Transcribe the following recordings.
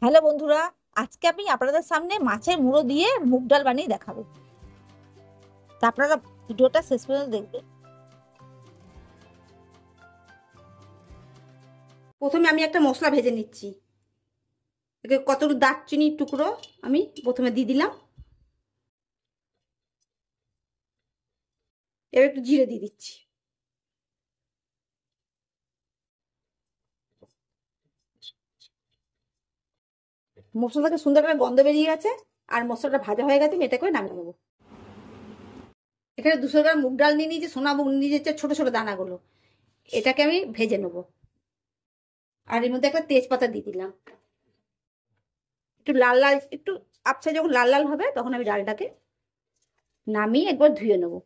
Hello বন্ধুরা, আজকে আমি আপনাদের সামনে মাছের মুড়ো দিয়ে মুগ ডাল বানিয়ে দেখাবো। তা আপনারা ভিডিওটা শেষ পর্যন্ত দেখবেন। প্রথমে আমি একটা মশলা ভেজে নিচ্ছি। একে কতটুকু দারচিনির টুকরো আমি প্রথমে দিয়ে দিলাম। এবার একটু জিরে দিয়ে দিচ্ছি। মশলাটাকে সুন্দর করে গন্ধ বেরিয়ে গেছে আর মশলাটা ভাজা হয়ে গেছে। এটা করে নামিয়ে নেবো। এখানে 200 গ্রাম মুগ ডাল নিয়ে নিয়েছি, সোনা মুগ নিয়ে নিয়েছি, ছোট ছোট দানাগুলো। এটাকে আমি ভেজে নেবো। আর এর মধ্যে একটা তেজপাতা দিয়ে দিলাম। একটু লাল লাল, একটু আপসা যখন লাল লাল হবে তখন আমি ডালটাকে নামিয়ে একবার ধুয়ে নেবো।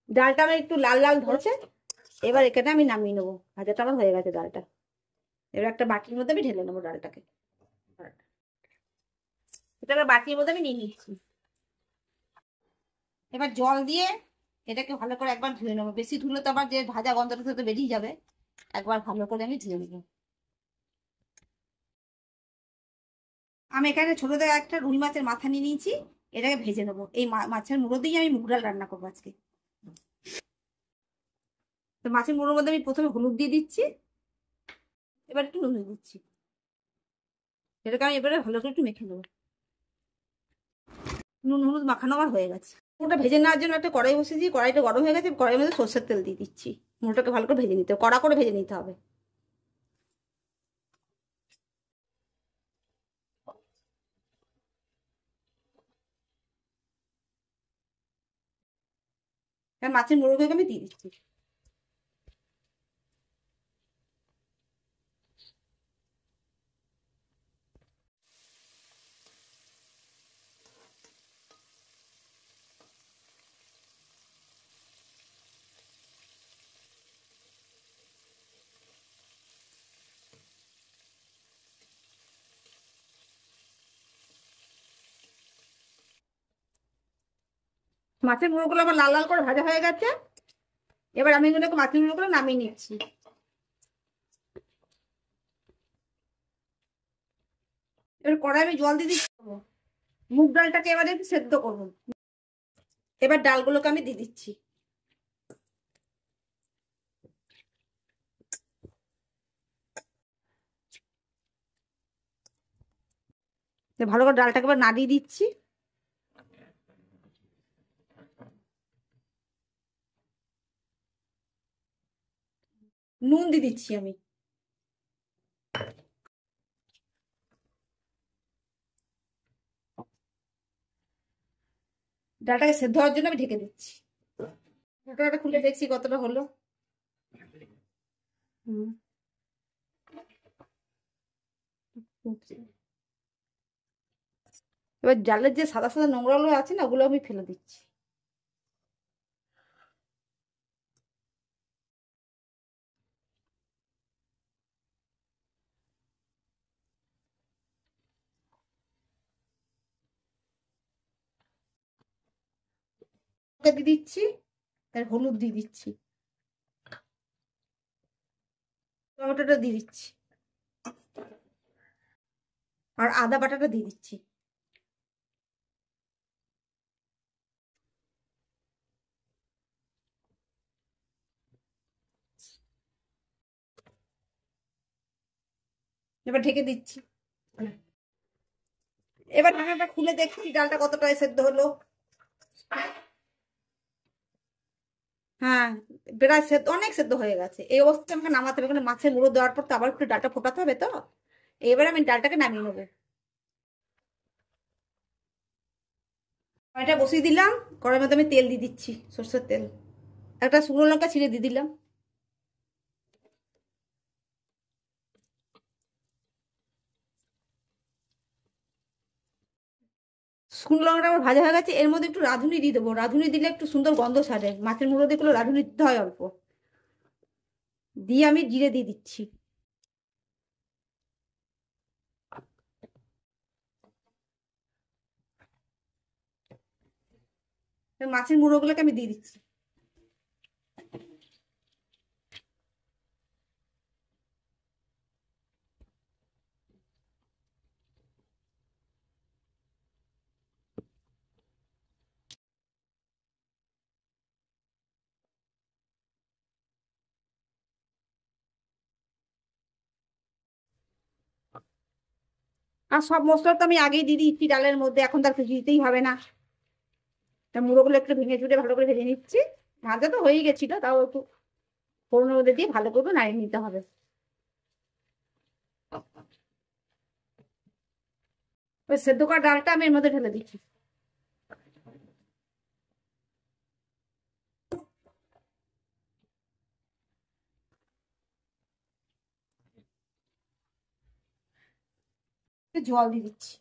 ডালটা আমার একটু লাল লাল ধরেছে। এবার এখানে আমি নামিয়ে নেবো। ভাজাটা আমার হয়ে গেছে ডালটা। এবার একটা বাটির মধ্যে আমি ঢেলে নেবো ডালটাকে। এটা একটা বাটির মধ্যে আমি নিয়ে নিচ্ছি। এবার জল দিয়ে এটাকে ভালো করে একবার ধুয়ে নেবো। বেশি ধুলে তো আবার যে ভাজা গন্ধটা তো বেরিয়ে যাবে। একবার ভালো করে আমি ধুয়ে নেবো। আমি এখানে ছোট থেকে একটা রুই মাছের মাথা নিয়ে নিয়েছি। এটাকে ভেজে নেবো। এই মাছের মুড়ো দিয়ে আমি মুগ ডাল রান্না করবো আজকে। তো মাছের মুড়োর মধ্যে আমি প্রথমে হলুদ দিয়ে দিচ্ছি। এবার একটু নুন দিয়ে দিচ্ছি। এটাকে আমি এবারে ভালো করে একটু মেখে নেবো। নুন হলুদ মাখানো আমার হয়ে গেছে। ওটা ভেজে নেওয়ার জন্য একটা কড়াই বসিয়েছি। কড়াইটা গরম হয়ে গেছে। কড়াইয়ের মধ্যে সরষের তেল দিয়ে দিচ্ছি। মুড়োটাকে ভালো করে ভেজে নিতে হবে, কড়া করে ভেজে নিতে হবে। মাছের মুড়োগুলোকে আমি দিয়ে দিচ্ছি। মাছের মুড়োগুলো আমার লাল লাল করে ভাজা হয়ে গেছে। এবার আমি এগুলোকে মাছের মুড়োগুলো নামিয়ে নিচ্ছি। এবার কড়াই আমি জল দিয়ে দিচ্ছি। মুগ ডালটাকে এবারে একটু সেদ্ধ করবো। এবার ডালগুলোকে আমি দিয়ে দিচ্ছি। ভালো করে ডালটাকে এবার নাড়িয়ে দিচ্ছি। নুন দিয়ে দিচ্ছি আমি। ডালটাকে সেদ্ধ হওয়ার জন্য আমি ঢেকে দিচ্ছি। ঢাকনাটা খুলে দেখছি কতটা হলো। এবার ডালের যে সাদা সাদা নোংরাগুলো আছে না, ওগুলো আমি ফেলে দিচ্ছি। দিয়ে দিচ্ছি। আর হলুদ দিয়ে দিচ্ছি। টমেটোটা দিয়ে দিচ্ছি। আর আদা বাটাটা দিয়ে দিচ্ছি। এবার ঢেকে দিচ্ছি। এবার ঢাকনাটা খুলে দেখছি ডালটা কতটা সেদ্ধ হলো। হ্যাঁ, প্রায় সেদ্ধ, অনেক সেদ্ধ হয়ে গেছে। এই অবস্থায় আমাকে নামাতে হবে, কারণ মাছের মুড়ো দেওয়ার পর তো আবার একটু ডালটা ফোটাতে হবে তো। এবার আমি ডালটাকে নামিয়ে নেবো। কড়াইটা বসিয়ে দিলাম। কড়াইয়ের মধ্যে আমি তেল দিয়ে দিচ্ছি, সরষের তেল। একটা শুকনো লঙ্কা ছিঁড়ে দিয়ে দিলাম। শুকনো লঙ্কাটা আমার ভাজা হয়ে গেছে। এর মধ্যে একটু রাঁধুনি দিয়ে দেবো। রাঁধুনি দিলে একটু সুন্দর গন্ধ ছাড়ে। মাছের মুড়ো দিয়ে রাঁধুনি দিতে হয় অল্প। দিয়ে আমি জিরে দিয়ে দিচ্ছি। মাছের মুড়োগুলোকে আমি দিয়ে দিচ্ছি। আর সব মশলা তো আমি আগেই দিয়ে দিচ্ছি ডালের মধ্যে, এখন তার কিছু দিতেই হবে না। তা মুড়োগুলো একটু ভেঙে চুড়ে ভালো করে ভেজে নিচ্ছি। ভাজা তো হয়েই গেছিল, তাও একটু ফোড়নের মধ্যে দিয়ে ভালো করে নাড়িয়ে নিতে হবে। ওই সেদ্ধ করা ডালটা আমি এর মধ্যে ঢেলে দিচ্ছি। জল দিয়ে দিচ্ছি।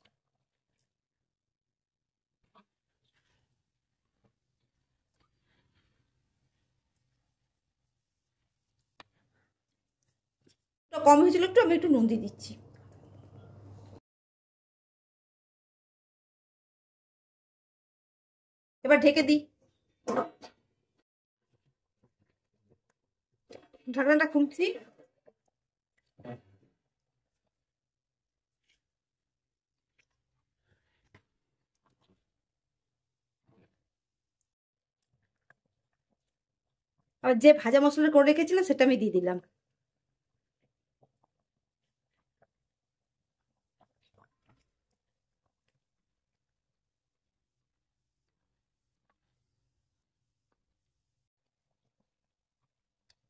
কম হয়েছিল একটু, আমি একটু নুন দিয়ে দিচ্ছি। এবার ঢেকে দিই। ঢাকনাটা খুলছি। আর যে ভাজা মশলা করে রেখেছিলাম সেটা আমি দিয়ে দিলাম।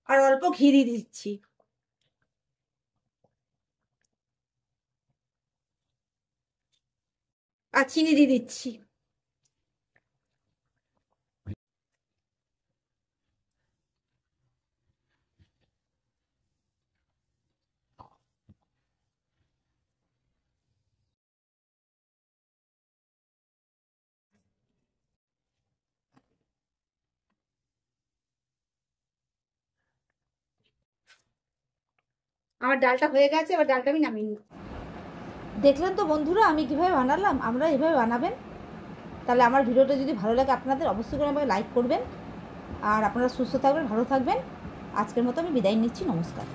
আর অল্প ঘি দিয়ে দিচ্ছি। আর চিনি দিয়ে দিচ্ছি। আমার ডালটা হয়ে গেছে, এবার ডালটা আমি নামিয়ে নিই। দেখলেন তো বন্ধুরা আমি কিভাবে বানালাম, আমরা এভাবে বানাবেন। তাহলে আমার ভিডিওটা যদি ভালো লাগে আপনাদের অবশ্যই করে আমাকে লাইক করবেন। আর আপনারা সুস্থ থাকবেন, ভালো থাকবেন। আজকের মতো আমি বিদায় নিচ্ছি, নমস্কার।